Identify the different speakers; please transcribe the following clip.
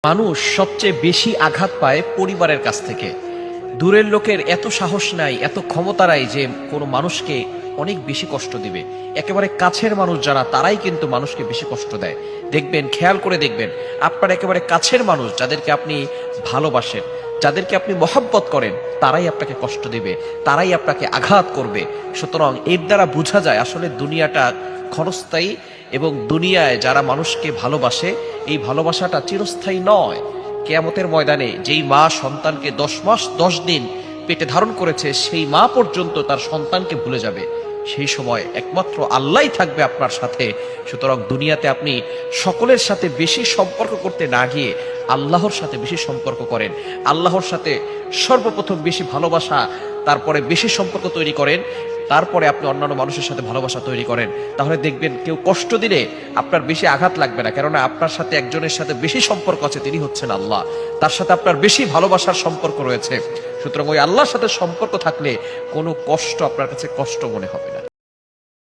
Speaker 1: মানুষ সবচেয়ে বেশি আঘাত পায় পরিবারের কাছ থেকে। দূরের লোকের এত সাহস নাই, এত ক্ষমতা নাই যে কোনো মানুষকে অনেক বেশি কষ্ট দিবে। একেবারে কাছের মানুষ যারা, তারাই কিন্তু মানুষকে বেশি কষ্ট দেয়। দেখবেন, খেয়াল করে দেখবেন, আপনার একেবারে কাছের মানুষ যাদেরকে আপনি ভালোবাসেন, যাদেরকে আপনি মহব্বত করেন, তারাই আপনাকে কষ্ট দিবে, তারাই আপনাকে আঘাত করবে। সুতরাং এর দ্বারা বোঝা যায় আসলে দুনিয়াটা ক্ষণস্থায়ী, এবং দুনিয়ায় যারা মানুষকে ভালোবাসে, এই ভালোবাসাটা চিরস্থায়ী নয়। কিয়ামতের ময়দানে যেই মা সন্তানকে 10 মাস 10 দিন পেটে ধারণ করেছে, সেই মা পর্যন্ত তার সন্তানকে ভুলে যাবে। সেই সময় একমাত্র আল্লাহই থাকবে আপনার সাথে। সুতরাং দুনিয়াতে আপনি সকলের সাথে বেশি সম্পর্ক করতে না গিয়ে আল্লাহর সাথে বেশি সম্পর্ক করেন। আল্লাহর সাথে সর্বপ্রথম বেশি ভালোবাসা, তারপরে বেশি সম্পর্ক তৈরি করেন, তারপরে আপনি অন্যান্য মানুষের সাথে ভালোবাসা তৈরি করেন। তাহলে দেখবেন কেউ কষ্ট দিলে আপনার বেশি আঘাত লাগবে না, কেননা আপনার সাথে একজনের সাথে বেশি সম্পর্ক আছে, তিনি হচ্ছেন আল্লাহ। তার সাথে আপনার বেশি ভালোবাসার সম্পর্ক রয়েছে। সুতরাং ওই আল্লাহর সাথে সম্পর্ক থাকলে কোনো কষ্ট আপনার কাছে কষ্ট মনে হবে না।